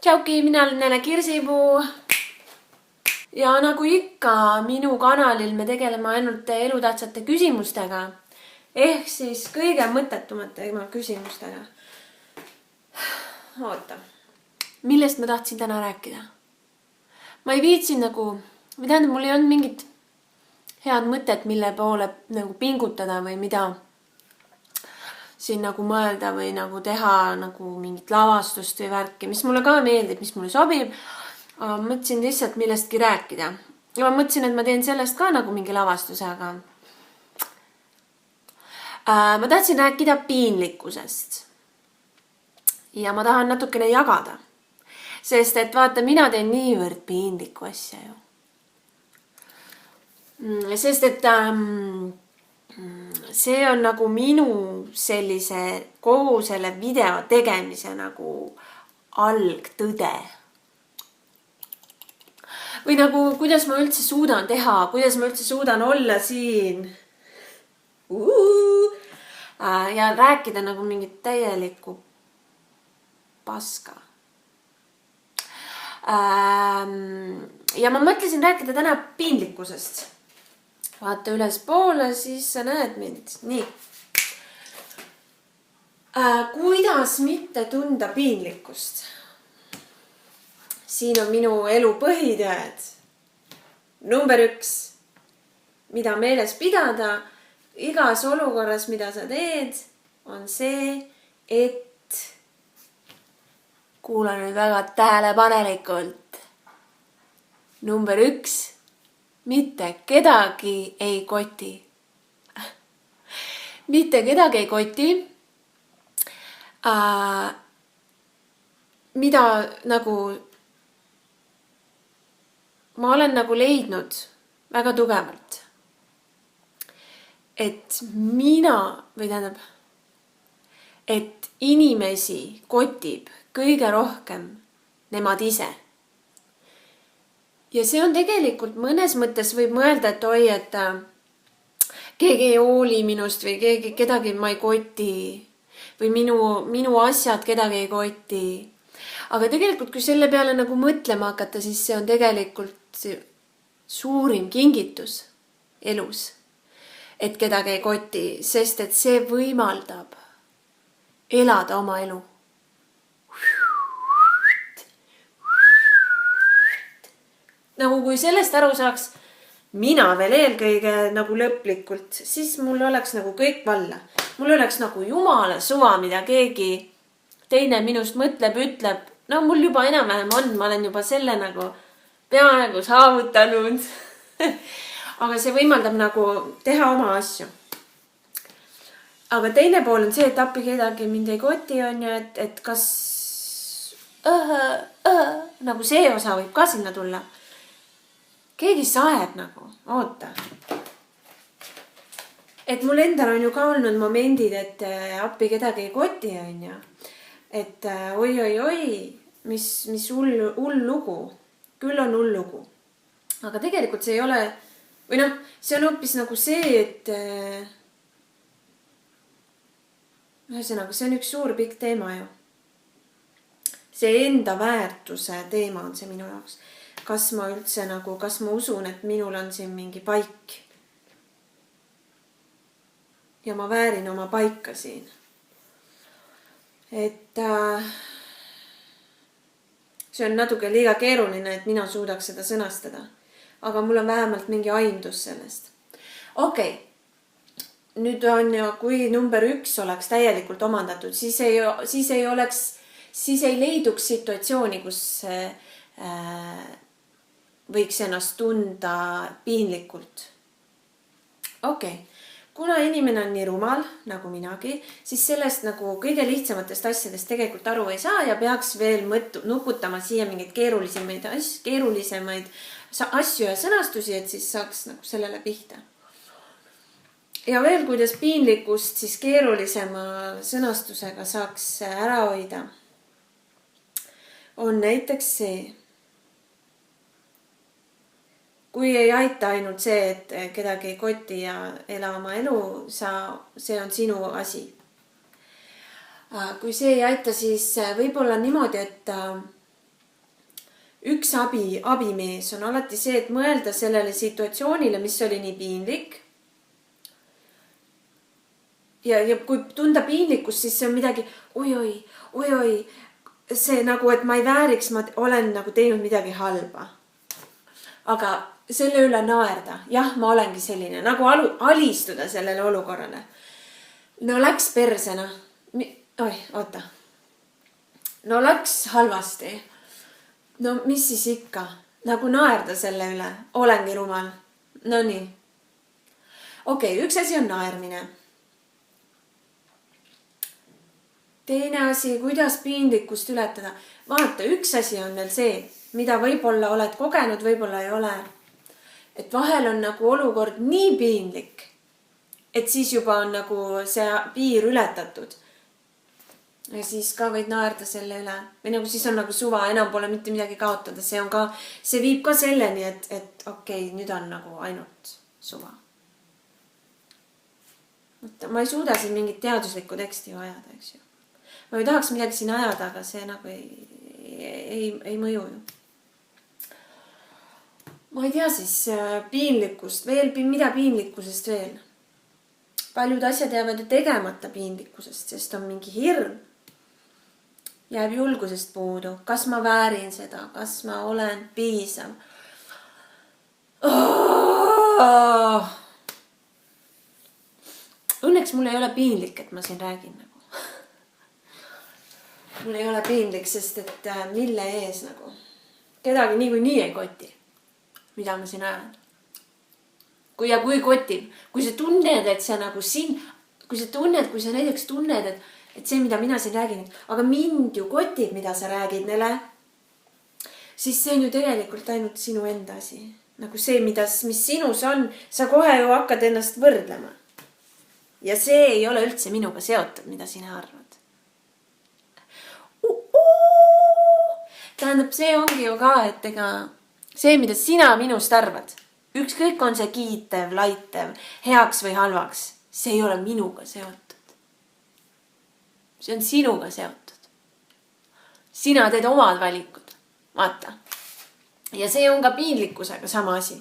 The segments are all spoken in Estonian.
Tšauki, mina olen jälle Kirsipuu. Ja nagu ikka minu kanalil me tegeleme ainult elutähtsate küsimustega. Ehk siis kõige mõttetumate küsimustega. Oota. Millest ma tahtsin täna rääkida? Ma ei viitsin mul ei olnud mingit head mõtet, mille poole nagu pingutada või mida siin nagu mõelda või nagu teha nagu mingit lavastust või värki, mis mulle ka meeldib, mis mulle sobib. Ma mõtlesin lihtsalt millestki rääkida. Ja ma mõtlesin, et ma teen sellest ka nagu mingi lavastuse, aga ma tahtsin rääkida piinlikkusest. Ja ma tahan natukene jagada. Sest et vaata, mina teen niivõrd piinlikku asja ju. Sest et see on nagu minu sellise kogu selle video tegemise nagu algtõde. Või nagu, kuidas ma üldse suudan teha, kuidas ma üldse suudan olla siin. Ja rääkida nagu mingit täielikku paska. Ja ma mõtlesin rääkida täna piinlikkusest. Vaata üles poole, siis sa näed mind. Nii. Kuidas mitte tunda piinlikkust? Siin on minu elu põhitõed. Number 1. Mida meeles pidada igas olukorras, mida sa teed, on see, et kuula nüüd väga tähelepanelikult. Number 1. Mitte kedagi ei koti. Mitte kedagi ei koti. Mida nagu ma olen nagu leidnud väga tugevalt. Et et inimesi kotib kõige rohkem nemad ise. Ja see on tegelikult mõnes mõttes võib mõelda, et oi, et keegi ei hooli minust või kedagi ma ei koti või minu asjad kedagi ei koti. Aga tegelikult, kui selle peale nagu mõtlema hakata, siis see on tegelikult suurim kingitus elus, et kedagi ei koti, sest et see võimaldab elada oma elu. Nagu kui sellest aru saaks mina veel eelkõige nagu lõplikult, siis mul oleks nagu kõik valla. Mul oleks nagu jumala suva, mida keegi teine minust mõtleb, ütleb. No mul juba enam-vähem on, ma olen juba selle nagu peaaegu saavutanud. Aga see võimaldab nagu teha oma asju. Aga teine pool on see, et appi kedagi mind ei koti on ju, et kas nagu see osa võib ka sinna tulla. Keegi saeb nagu, oota. Et mul endal on ju ka olnud momendid, et appi kedagi ei koti on ju. Et oi, mis hull lugu. Küll on hull lugu. Aga tegelikult see ei ole, või noh, see on hoopis nagu see, et ühesõnaga, see on üks suur pikk teema ju. See enda väärtuse teema on see minu jaoks. Kas ma üldse nagu, kas ma usun, et minul on siin mingi paik. Ja ma väärin oma paika siin. Et see on natuke liiga keeruline, et mina suudaks seda sõnastada. Aga mul on vähemalt mingi aimdus sellest. Okei. Nüüd on ju, kui number 1 oleks täielikult omandatud, siis ei leiduks situatsiooni, kus võiks ennast tunda piinlikult. Okei. Kuna inimene on nii rumal, nagu minagi, siis sellest nagu kõige lihtsamatest asjadest tegelikult aru ei saa ja peaks veel nuputama siia mingeid keerulisemaid asju ja sõnastusi, et siis saaks nagu sellele pihta. Ja veel, kuidas piinlikkust siis keerulisema sõnastusega saaks ära hoida, on näiteks see. Kui ei aita ainult see, et kedagi ei koti ja ela oma elu, see on sinu asi. Kui see ei aita, siis võib olla niimoodi, et üks abimees on alati see, et mõelda sellele situatsioonile, mis oli nii piinlik. Ja kui tunda piinlikkust, siis see on midagi, oi, see nagu, et ma ei vääriks, ma olen nagu teinud midagi halba. Aga selle üle naerda, jah, ma olengi selline, nagu alistuda sellele olukorrale. No läks persena. No läks halvasti. No mis siis ikka? Nagu naerda selle üle. Olengi rumal. No nii. Okei, üks asi on naermine. Teine asi, kuidas piinlikkust ületada. Vaata, üks asi on veel see, mida võib-olla oled kogenud, võib-olla ei ole. Et vahel on nagu olukord nii piinlik, et siis juba on nagu see piir ületatud. Ja siis ka võid naerda selle üle. Või nagu siis on nagu suva, enam pole mitte midagi kaotada. See viib ka selleni, et okei, nüüd on nagu ainult suva. Ma ei suuda siin mingit teaduslikku teksti ju ajada, eks ju. Ma ju tahaks midagi siin ajada, aga see nagu ei mõju ju. Ma ei tea siis piinlikkust veel, mida piinlikkusest veel. Paljud asjad jäävad ju tegemata piinlikkusest, sest on mingi hirm. Jääb julgusest puudu. Kas ma väärin seda? Kas ma olen piisav? Õnneks mul ei ole piinlik, et ma siin räägin nagu. Mul ei ole piinlik, sest et mille ees nagu. Kedagi nii ei koti, mida ma siin ajan. Kui kotib, kui sa tunned, et see nagu kui sa näiteks tunned, et see, mida mina siin räägin, aga mind ju kotib, mida sa räägid neile, siis see on ju tegelikult ainult sinu enda asi. Nagu see, mis sinus on, sa kohe ju hakkad ennast võrdlema. Ja see ei ole üldse minuga seotud, mida sina arvad. Tähendab, see ongi ju ka, et see, mida sina minust arvad, ükskõik on see kiitev, laitev, heaks või halvaks, see ei ole minuga seotud. See on sinuga seotud. Sina teed omad valikud. Vaata. Ja see on ka piinlikkusega sama asi.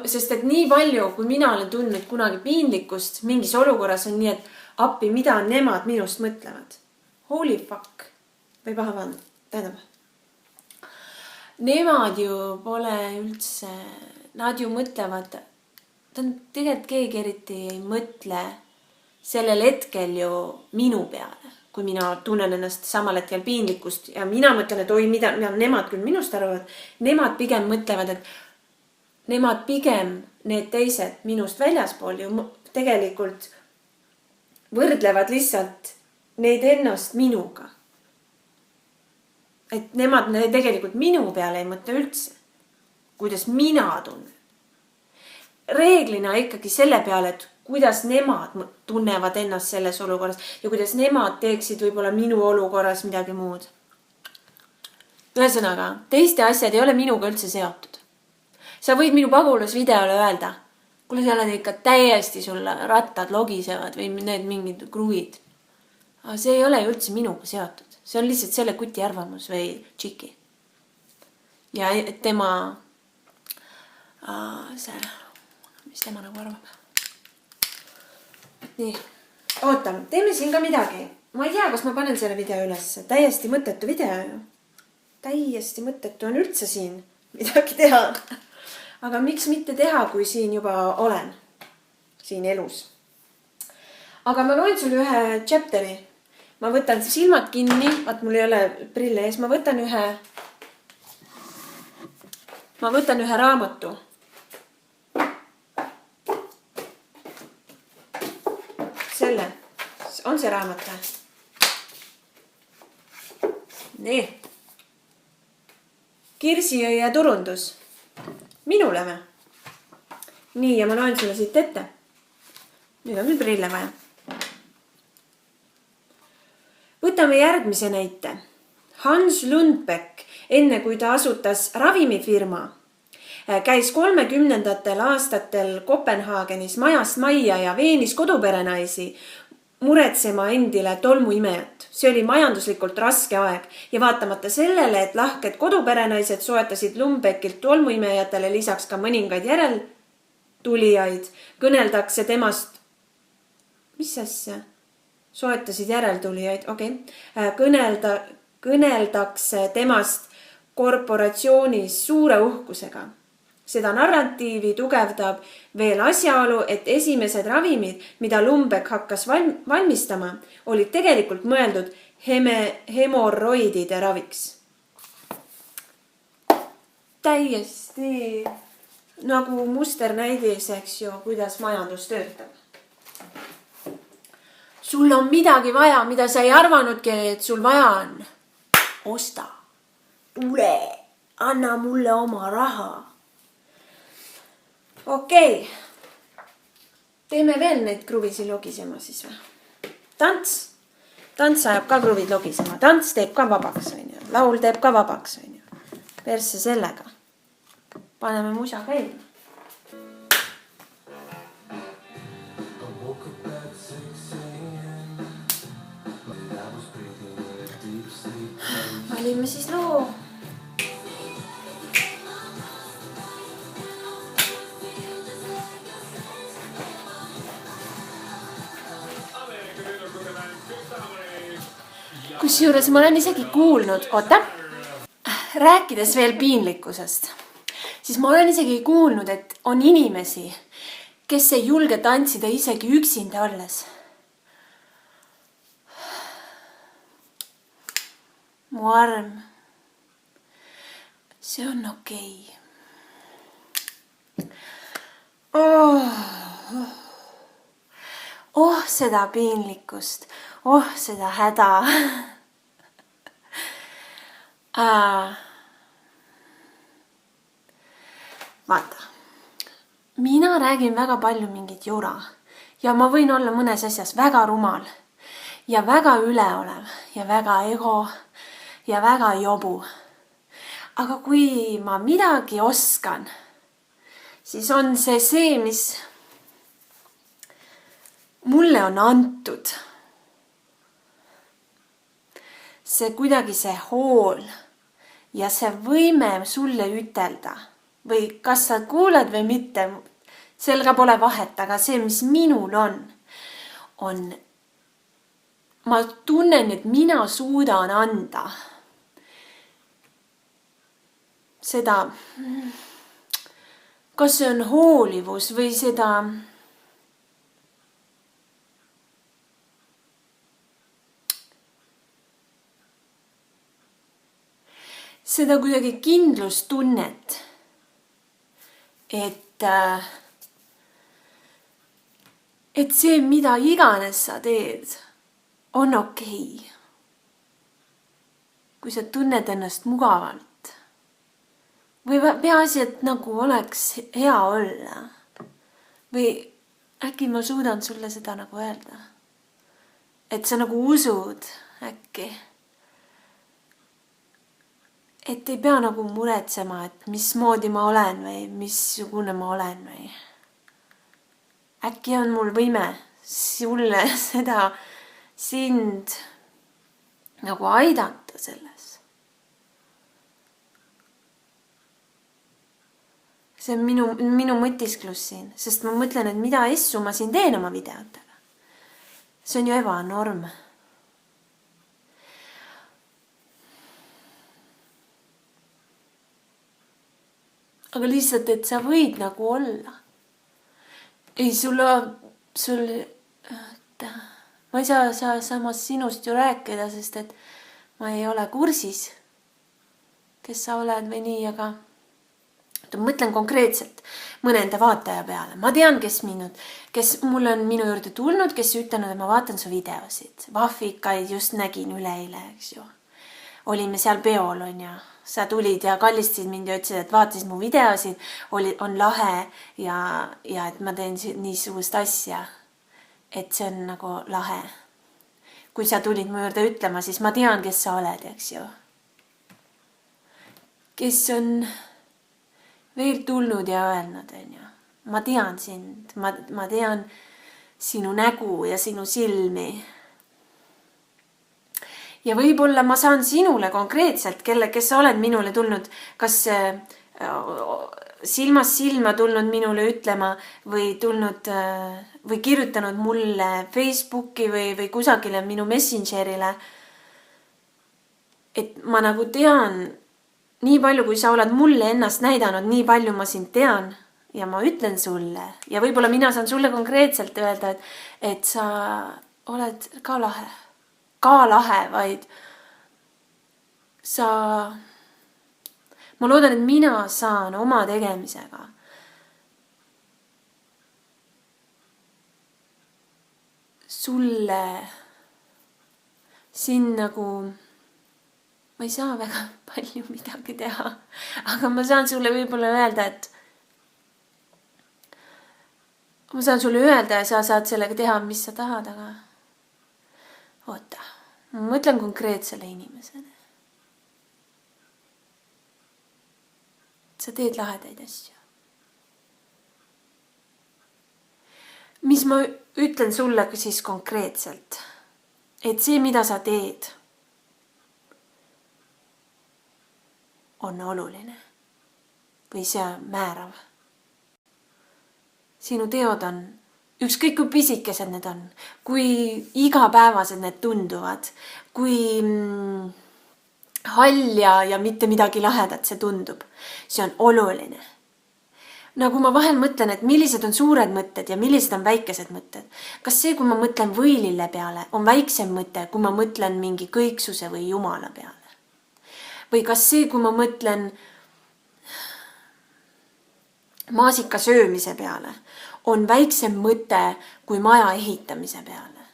Sest et nii palju, kui mina olen tundnud kunagi piinlikkust, mingis olukorras on nii, et appi, mida nemad minust mõtlevad. Holy fuck. Või paha tähendab. Nemad ju pole üldse, nad ju mõtlevad, tegelikult keegi eriti ei mõtle sellel hetkel ju minu peale, kui mina tunnen ennast samal hetkel piinlikkust ja mina mõtlen, et mida nemad küll minust arvavad, nemad pigem mõtlevad, et nemad pigem need teised minust väljaspool ju tegelikult võrdlevad lihtsalt neid ennast minuga. Et nemad tegelikult minu peale ei mõtle üldse, kuidas mina tunnen. Reeglina ikkagi selle peale, et kuidas nemad tunnevad ennast selles olukorras ja kuidas nemad teeksid võib-olla minu olukorras midagi muud. Ühesõnaga, teiste asjad ei ole minuga üldse seotud. Sa võid minu pagulasvideole öelda, kuule sa oled ikka täiesti sulle rattad logisevad või need mingid kruvid. Aga see ei ole üldse minuga seotud. See on lihtsalt selle kuti arvamus või tšiki. Ja tema, mis tema nagu arvab. Nii, ootame, teeme siin ka midagi. Ma ei tea, kas ma panen selle video üles. Täiesti mõttetu video ju. Täiesti mõttetu on üldse siin midagi teha. Aga miks mitte teha, kui siin juba olen. Siin elus. Aga ma loen sulle ühe chapteri. Ma võtan silmad kinni, vaat mul ei ole prille ees, ma võtan ühe raamatu. Selle, on see raamat? Nii. Kirsijõe turundus. Minule või? Nii, ja ma loen sulle siit ette. Nüüd on küll prille vaja. Võtame järgmise näite. Hans Lundbeck, enne kui ta asutas ravimifirma, käis 30. aastatel Kopenhaagenis majast majja ja veenis koduperenaisi muretsema endile tolmuimejat. See oli majanduslikult raske aeg ja vaatamata sellele, et lahked koduperenaised soetasid Lumbekilt tolmuimejatele lisaks ka mõningaid järeltulijaid, kõneldakse temast, mis asja? Soetasid järeltulijaid, okei. Kõneldakse temast korporatsioonis suure uhkusega. Seda narratiivi tugevdab veel asjaolu, et esimesed ravimid, mida Lumbek hakkas valmistama, olid tegelikult mõeldud hemorroidide raviks. Täiesti nagu musternäidis, eks ju, kuidas majandus töötab. Sul on midagi vaja, mida sa ei arvanudki, et sul vaja on. Osta, tule, anna mulle oma raha. Okei. Teeme veel neid kruvisi logisema siis või? Tants ajab ka kruvid logisema. Tants teeb ka vabaks, on ju. Laul teeb ka vabaks, on ju. Persse sellega. Paneme musa käima. Valime siis loo. Kusjuures ma olen isegi kuulnud, rääkides veel piinlikkusest, siis ma olen isegi kuulnud, et on inimesi, kes ei julge tantsida isegi üksinda olles. Mu arm, see on okei. Oh, seda piinlikkust, seda häda. Vaata, mina räägin väga palju mingit jura ja ma võin olla mõnes asjas väga rumal ja väga üleolev ja väga ego ja väga jobu. Aga kui ma midagi oskan, siis on see, mis mulle on antud. See kuidagi see hool ja see võime sulle ütelda või kas sa kuuled või mitte, selga pole vahet, aga see, mis minul on, ma tunnen, et mina suudan anda seda, kas see on hoolivus või seda kuidagi kindlustunnet, et see, mida iganes sa teed, on okei. Kui sa tunned ennast mugavalt või peaasi, et nagu oleks hea olla või äkki ma suudan sulle seda nagu öelda, et sa nagu usud äkki. Et ei pea nagu muretsema, et mismoodi ma olen või missugune ma olen või. Äkki on mul võime sulle sind nagu aidata selles. See on minu mõtisklus siin, sest ma mõtlen, et mida essu ma siin teen oma videotega. See on ju ebanorm. Aga lihtsalt, et sa võid nagu olla. Ei, ma ei saa samas sinust ju rääkida, sest et ma ei ole kursis, kes sa oled või nii, aga mõtlen konkreetselt mõne enda vaataja peale. Ma tean, kes mul on minu juurde tulnud, kes ütlenud, et ma vaatan su videosid. Vahvikaid just nägin üleeile, eks ju. Olime seal peol, on ja. Sa tulid ja kallistasid mind ja ütlesid, et vaatasid mu videosid, on lahe ja et ma teen niisugust asja, et see on nagu lahe. Kui sa tulid mu juurde ütlema, siis ma tean, kes sa oled, eks ju. Kes on veel tulnud ja öelnud, on ju. Ma tean sind, ma tean sinu nägu ja sinu silmi. Ja võib-olla ma saan sinule konkreetselt, kes sa oled minule tulnud, kas silmast silma tulnud minule ütlema või tulnud või kirjutanud mulle Facebooki või kusagile minu Messengerile. Et ma nagu tean, nii palju kui sa oled mulle ennast näidanud, nii palju ma sind tean ja ma ütlen sulle. Ja võib-olla mina saan sulle konkreetselt öelda, et sa oled ka lahe. Ka lahe, vaid ma loodan, et mina saan oma tegemisega sulle siin nagu, ma ei saa väga palju midagi teha, aga ma saan sulle võib-olla öelda, et ma saan sulle öelda ja sa saad sellega teha, mis sa tahad, aga oota, ma mõtlen konkreetsele inimesele. Sa teed lahedaid asju. Mis ma ütlen sulle siis konkreetselt, et see, mida sa teed, on oluline või see on määrav. Sinu teod on, ükskõik kui pisikesed need on, kui igapäevased need tunduvad, kui hall ja mitte midagi lahedat see tundub. See on oluline. Nagu ma vahel mõtlen, et millised on suured mõtted ja millised on väikesed mõtted. Kas see, kui ma mõtlen võilille peale, on väiksem mõte, kui ma mõtlen mingi kõiksuse või jumala peale? Või kas see, kui ma mõtlen maasika söömise peale, on väiksem mõte kui maja ehitamise peale?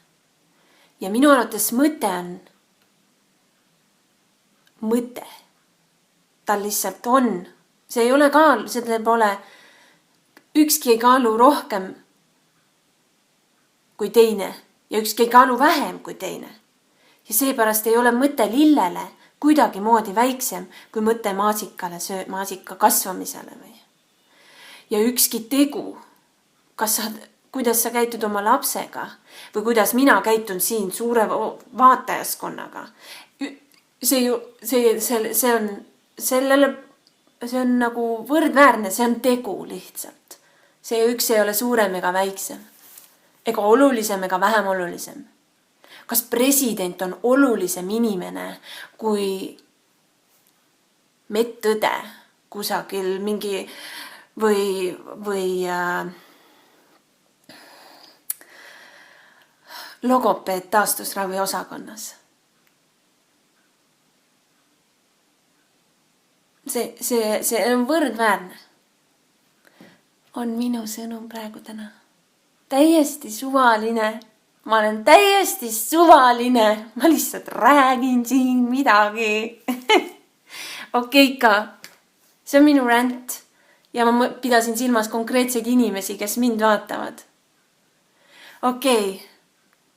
Ja minu arvates mõte on mõte. Tal lihtsalt on. See ei ole kaal, seda pole, ükski ei kaalu rohkem kui teine ja ükski ei kaalu vähem kui teine. Ja seepärast ei ole mõte lillele kuidagi moodi väiksem kui mõte maasika kasvamisele või. Ja ükski tegu, kuidas sa käitud oma lapsega või kuidas mina käitun siin suure vaatajaskonnaga. See on nagu võrdväärne, see on tegu lihtsalt. See üks ei ole suurem ega väiksem, ega olulisem ega vähem olulisem. Kas president on olulisem inimene kui medõde kusagil mingi või logopeed taastusravi osakonnas? See on võrdväärne. On minu sõnum praegu täna. Täiesti suvaline. Ma olen täiesti suvaline. Ma lihtsalt räägin siin midagi. Okeika. See on minu rant. Ja ma pidasin silmas konkreetseid inimesi, kes mind vaatavad. Okei.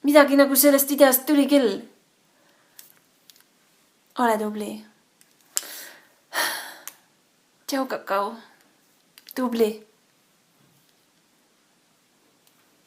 Midagi nagu sellest ideast tuli küll. Ole tubli. Tšau, kakao. Tubli.